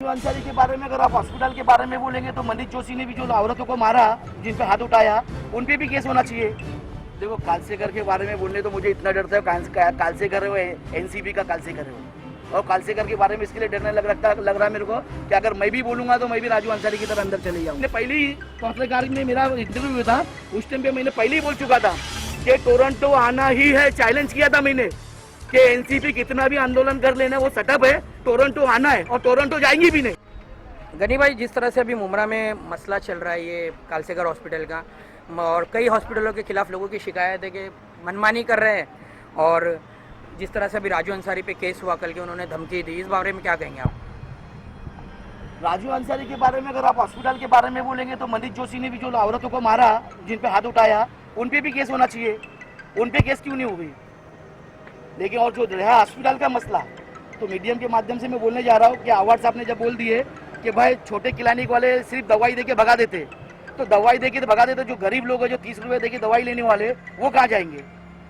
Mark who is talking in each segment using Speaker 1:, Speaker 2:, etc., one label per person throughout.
Speaker 1: अंसारी के बारे में अगर आप हॉस्पिटल के बारे में बोलेंगे तो मनीष जोशी ने भी जो औरतों को मारा, जिन पे हाथ उठाया, उन पे भी केस होना चाहिए। देखो कालसेकर के बारे में बोलने तो मुझे इतना डरता है, कालसेकर है एनसीपी का कालसेकर है और कालसेकर के बारे में इसके लिए डरने लग रहा है मेरे को कि अगर मैं भी बोलूंगा तो मैं भी राजू अंसारी की तरह अंदर चले जाऊंगा। पहले ही पत्रकार में मेरा इंटरव्यू हुआ था, उस टाइम पे मैंने पहले ही बोल चुका था कि टोरंटो आना ही है, चैलेंज किया था मैंने कि एनसीपी कितना भी आंदोलन कर लेना वो सेटअप है, टोरंटो आना है और टोरंटो जाएंगी भी नहीं।
Speaker 2: गनी भाई, जिस तरह से अभी मुमरा में मसला चल रहा है ये कालसेकर हॉस्पिटल का, और कई हॉस्पिटलों के खिलाफ लोगों की शिकायत है कि मनमानी कर रहे हैं, और जिस तरह से अभी राजू अंसारी पे केस हुआ कल के, उन्होंने धमकी दी, इस बारे में क्या कहेंगे आप?
Speaker 1: राजू अंसारी के बारे में अगर आप हॉस्पिटल के बारे में बोलेंगे तो मनीष जोशी ने भी जो औरतों को मारा, जिन पे हाथ उठाया, उन पे भी केस होना चाहिए। उन पे केस क्यों नहीं हो गई? लेकिन और जो रहा हॉस्पिटल का मसला, तो मीडियम के माध्यम से मैं बोलने जा रहा हूँ कि आवाज साहब ने जब बोल दिए कि भाई छोटे क्लिनिक वाले सिर्फ दवाई देके भगा देते, तो दवाई देके तो भगा देते, जो गरीब लोग हैं जो 30 रुपये देके दवाई लेने वाले वो कहाँ जाएंगे?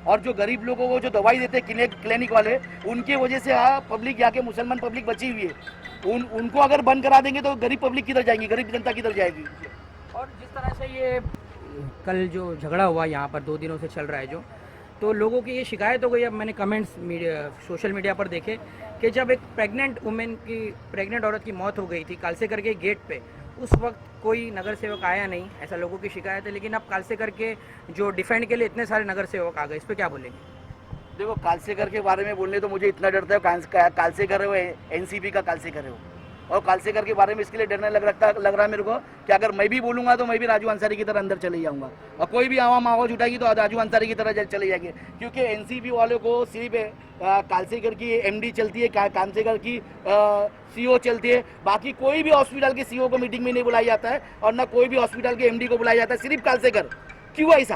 Speaker 1: और जो गरीब लोगों को जो दवाई देते क्लिनिक वाले, उनके वजह से पब्लिक यहाँ के मुसलमान पब्लिक बची हुई है। उनको अगर बंद करा देंगे तो गरीब पब्लिक किधर जाएंगी, गरीब जनता किधर जाएगी?
Speaker 2: और जिस तरह से ये कल जो झगड़ा हुआ यहाँ पर 2 दिनों से चल रहा है जो, तो लोगों की ये शिकायत हो गई। अब मैंने कमेंट्स सोशल मीडिया पर देखे कि जब एक प्रेग्नेंट औरत की मौत हो गई थी कालसेकर के गेट पे, उस वक्त कोई नगर सेवक आया नहीं, ऐसा लोगों की शिकायत है। लेकिन अब कालसेकर के जो डिफेंड के लिए इतने सारे नगर सेवक आ गए, इस पर क्या बोलेंगे?
Speaker 1: देखो कालसेकर के बारे में बोलने तो मुझे इतना डरता है, कालसेकर है एनसीपी का कालसेकर है और कालसेकर के बारे में इसके लिए डरने लग रहा है मेरे को कि अगर मैं भी बोलूंगा तो मैं भी राजू अंसारी की तरह अंदर चले जाऊंगा और कोई भी आवाम आवाज उठाएगी तो राजू अंसारी की तरह चले जाएंगे। क्योंकि एनसीपी वालों को सिर्फ कालसेकर की एमडी चलती है, कालसेकर की सीओ चलती है, बाकी कोई भी हॉस्पिटल के सीओ को मीटिंग में नहीं बुलाया जाता है और ना कोई भी हॉस्पिटल के एमडी को बुलाया जाता है, सिर्फ कालसेकर। क्यों ऐसा?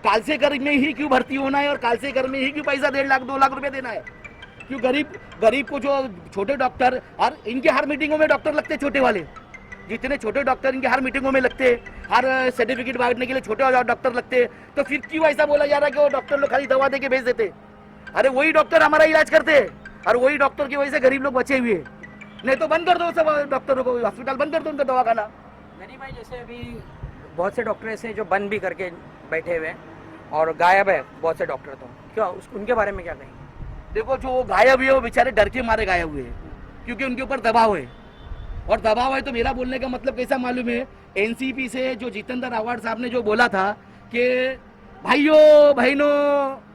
Speaker 1: कालसेकर में ही क्यों भर्ती होना है और कालसेकर में ही क्यों पैसा 1.5 लाख 2 लाख रुपए देना है? क्यों गरीब को जो छोटे डॉक्टर, और इनके हर मीटिंगों में डॉक्टर लगते, छोटे वाले जितने छोटे डॉक्टर इनके हर मीटिंगों में लगते, हर सर्टिफिकेट बांटने के लिए छोटे डॉक्टर लगते, तो फिर क्यों ऐसा बोला जा रहा है कि वो डॉक्टर लोग खाली दवा देके भेज देते? अरे वही डॉक्टर हमारा इलाज करते और वही डॉक्टर की वजह से गरीब लोग बचे हुए। नहीं तो बंद कर दो सब डॉक्टरों को, हॉस्पिटल बंद कर दो उनका दवाखाना।
Speaker 2: गनी भाई, जैसे अभी बहुत से डॉक्टर ऐसे जो बंद भी करके बैठे हुए हैं और गायब है बहुत से डॉक्टर, तो क्या उनके बारे में क्या कहेंगे?
Speaker 1: देखो जो गायब हुए वो बेचारे डर के मारे गायब हुए क्योंकि उनके ऊपर दबाव है, और दबाव है तो मेरा बोलने का मतलब कैसा मालूम है? एनसीपी से जो जितेंद्र आवाड साहब ने जो बोला था कि भाइयों बहनों,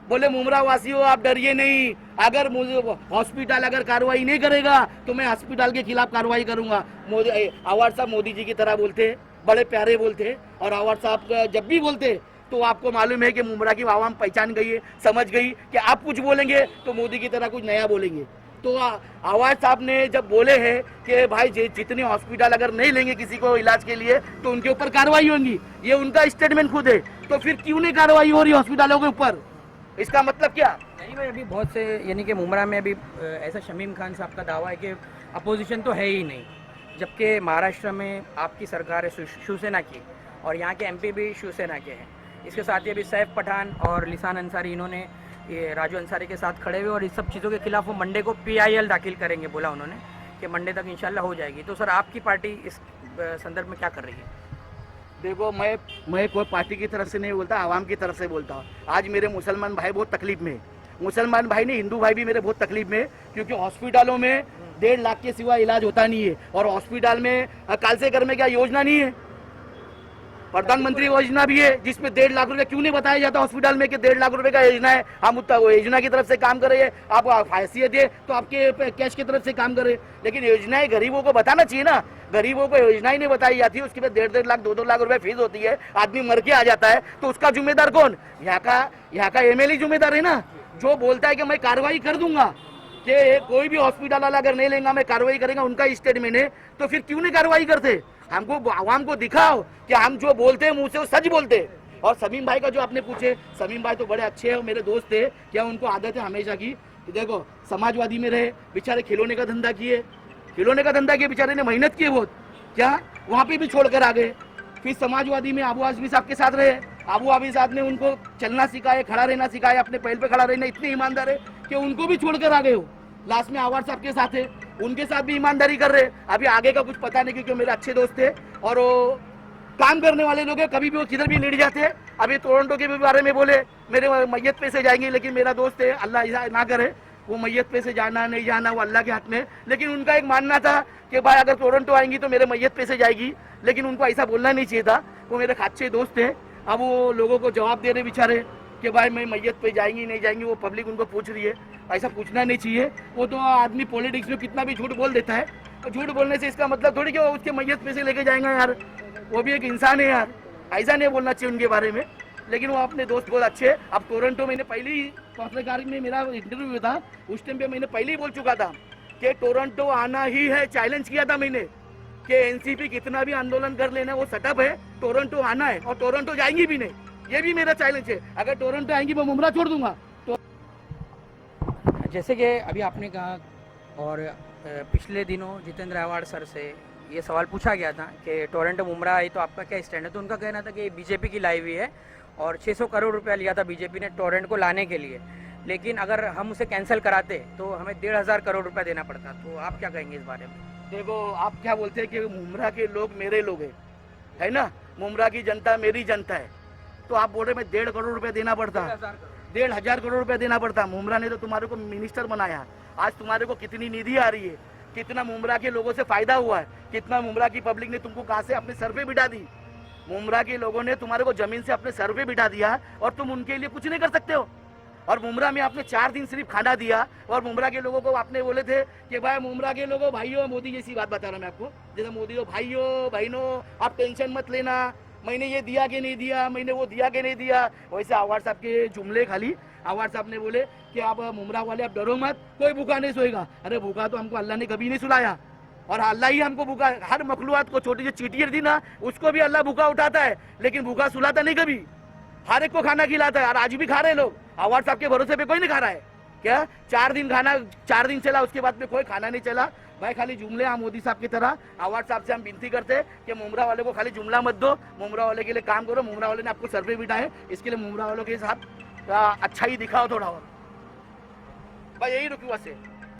Speaker 1: बोले मुमरा वासियों आप डरिए नहीं, अगर हॉस्पिटल अगर कार्रवाई नहीं करेगा तो मैं हॉस्पिटल के खिलाफ कार्रवाई करूंगा। आवाड साहब मोदी जी की तरह बोलते, बड़े प्यारे बोलते, और आवाड साहब जब भी बोलते तो आपको मालूम है कि मुमरा की आवाम पहचान गई है, समझ गई कि आप कुछ बोलेंगे तो मोदी की तरह कुछ नया बोलेंगे। तो आवाज साहब ने जब बोले हैं कि भाई जितने हॉस्पिटल अगर नहीं लेंगे किसी को इलाज के लिए तो उनके ऊपर कार्रवाई होगी, ये उनका स्टेटमेंट खुद है, तो फिर क्यों नहीं कार्रवाई हो रही हॉस्पिटलों के ऊपर? इसका मतलब क्या?
Speaker 2: नहीं भाई, अभी बहुत से यानी कि मुमरा में अभी ऐसा शमीम खान साहब का दावा है कि अपोजिशन तो है ही नहीं, जबकि महाराष्ट्र में आपकी सरकार है शिवसेना की और यहाँ के एमपी भी शिवसेना के हैं। इसके साथ ही अभी सैफ पठान और लिसान अंसारी, इन्होंने ये राजू अंसारी के साथ खड़े हुए और इस सब चीज़ों के खिलाफ वो मंडे को PIL दाखिल करेंगे, बोला उन्होंने कि मंडे तक इंशाल्लाह हो जाएगी। तो सर आपकी पार्टी इस संदर्भ में क्या कर रही है?
Speaker 1: देखो मैं कोई पार्टी की तरफ से नहीं बोलता, आवाम की तरफ से बोलता हूँ। आज मेरे मुसलमान भाई बहुत तकलीफ में, मुसलमान भाई नहीं हिंदू भाई भी मेरे बहुत तकलीफ में, क्योंकि हॉस्पिटलों में 1.5 लाख के सिवा इलाज होता नहीं है और हॉस्पिटल में कालसेकर में क्या योजना नहीं है? प्रधानमंत्री योजना भी है जिसमें 1.5 लाख रुपए क्यों नहीं बताया जाता हॉस्पिटल में कि 1.5 लाख रुपए का योजना है, हम योजना की तरफ से काम कर रहे हैं, आप हैसियत है तो आपके कैश की तरफ से काम करें, लेकिन योजनाएं गरीबों को बताना चाहिए ना। गरीबों को योजना ही नहीं बताई जाती है, उसके बाद 1.5 लाख 2 लाख रुपए फीस होती है, आदमी मर के आ जाता है, तो उसका जिम्मेदार कौन? यहाँ का MLA जिम्मेदार है ना, जो बोलता है कि मैं कार्रवाई कर दूंगा कि कोई भी हॉस्पिटल वाला अगर नहीं लेगा मैं कार्रवाई करेगा, उनका स्टेटमेंट है, तो फिर क्यों नहीं कार्रवाई करते? हमको आवाम को दिखाओ कि हम जो बोलते हैं मुंह से वो सच बोलते। और समीम भाई का जो आपने पूछे, समीम भाई तो बड़े अच्छे हैं, मेरे दोस्त थे, क्या उनको आदत है हमेशा की, देखो समाजवादी में रहे, बेचारे खिलौने का धंधा किए बेचारे ने मेहनत की बहुत, क्या वहाँ पे भी छोड़कर आ गए। फिर समाजवादी में आबू आजमी साहब के साथ रहे, आबू आजमी साहब ने उनको चलना सिखाया, खड़ा रहना सिखाया, अपने पैर पे खड़ा रहना, इतने ईमानदार है कि उनको भी छोड़कर आ गए हो। लास्ट में आवाज साहब के साथ है, उनके साथ भी ईमानदारी कर रहे। अभी आगे का कुछ पता नहीं, क्योंकि मेरे अच्छे दोस्त थे और वो काम करने वाले लोग हैं, कभी भी वो किधर भी लेट जाते हैं। अभी टोरंटो के भी बारे में बोले मेरे मैयत पे से जाएंगे, लेकिन मेरा दोस्त है, अल्लाह ऐसा ना करे, वो मैयत पे से जाना नहीं जाना वो अल्लाह के हाथ में। लेकिन उनका एक मानना था कि भाई अगर टोरंटो आएंगी तो मेरे मैयत पे से जाएगी, लेकिन उनको ऐसा बोलना नहीं चाहिए था। वो मेरे अच्छे दोस्त थे। अब वो लोगों को जवाब दे रहे बेचारे कि भाई मैं मैयत पे जाएंगी नहीं जाएंगी, वो पब्लिक उनको पूछ रही है। ऐसा पूछना नहीं चाहिए। वो तो आदमी पॉलिटिक्स में कितना भी झूठ बोल देता है, तो झूठ बोलने से इसका मतलब थोड़ी कि वो उसके मैयत पे से लेके जाएंगे यार, वो भी एक इंसान है यार, ऐसा नहीं बोलना चाहिए उनके बारे में। लेकिन वो अपने दोस्त बहुत अच्छे। अब टोरंटो मैंने पहले ही पत्रकार में मेरा इंटरव्यू था, उस टाइम पे मैंने पहले ही बोल चुका था कि टोरंटो आना ही है। चैलेंज किया था मैंने कि एनसीपी कितना भी आंदोलन कर लेना, वो सेटअप है, टोरंटो आना है और टोरंटो जाएंगी भी नहीं, ये भी मेरा चैलेंज है। अगर टोरंटो आएंगी मैं मुमरा छोड़ दूंगा। तो
Speaker 2: जैसे कि अभी आपने कहा और पिछले दिनों जितेंद्र आव्हाड सर से ये सवाल पूछा गया था कि टोरंटो मुमरा आई तो आपका क्या स्टैंड है, तो उनका कहना था कि बीजेपी की लाई हुई है और 600 करोड़ रुपया लिया था बीजेपी ने टोरंटो को लाने के लिए, लेकिन अगर हम उसे कैंसिल कराते तो हमें 1,500 करोड़ रुपया देना पड़ता। तो आप क्या कहेंगे इस बारे में?
Speaker 1: देखो, आप क्या बोलते हैं कि मुमरा के लोग मेरे लोग हैं, है ना, मुमरा की जनता मेरी जनता है, तो आप बोल रहे मैं 1.5 करोड़ रुपया देना पड़ता, 1,500 करोड़ रुपया देना पड़ता। मुमरा ने तो तुम्हारे को मिनिस्टर बनाया, आज तुम्हारे को कितनी निधि आ रही है, कितना मुमरा के लोगों से फायदा हुआ है, कितना मुमरा की पब्लिक ने तुमको कहाँ से अपने सर पे बिठा दी। मुमरा के लोगों ने तुम्हारे को जमीन से अपने सर पे बिठा दिया और तुम उनके लिए कुछ नहीं कर सकते हो। और मुमरा में आपने 4 दिन सिर्फ खाना दिया और मुमरा के लोगों को आपने बोले थे कि भाई मुमरा के लोगों भाइयों, मोदी जैसी बात बता रहा मैं आपको, जैसे मोदी को भाइयों बहनों आप टेंशन मत लेना, मैंने ये दिया कि नहीं दिया, मैंने वो दिया कि नहीं दिया। वैसे आव्हाड साहब के जुमले खाली आव्हाड साहब ने बोले कि आप मुमरा वाले आप डरो मत, कोई भूखा नहीं सोएगा। अरे भूखा तो हमको अल्लाह ने कभी नहीं सुलाया, और अल्लाह ही हमको भूखा, हर मखलूआत को, छोटी सी चींटियां थी ना उसको भी अल्लाह भूखा उठाता है, लेकिन भूखा सुलाता नहीं कभी, हर एक को खाना खिलाता है। और आज भी खा रहे लोग, आव्हाड साहब के भरोसे पे कोई नहीं खा रहा है क्या? 4 दिन खाना, 4 दिन चला, उसके बाद में कोई खाना नहीं चला। भाई खाली जुमले हम मोदी साहब की तरह आव्हाड साहब से हम विनती करते हैं कि मुमरा वाले को खाली जुमला मत दो, मुमरा वाले के लिए काम करो। मुमरा वाले ने आपको सर पे बिठाए, इसके लिए मुमरा वालों के साथ अच्छा ही दिखाओ थोड़ा और। भाई यही रुकी वैसे।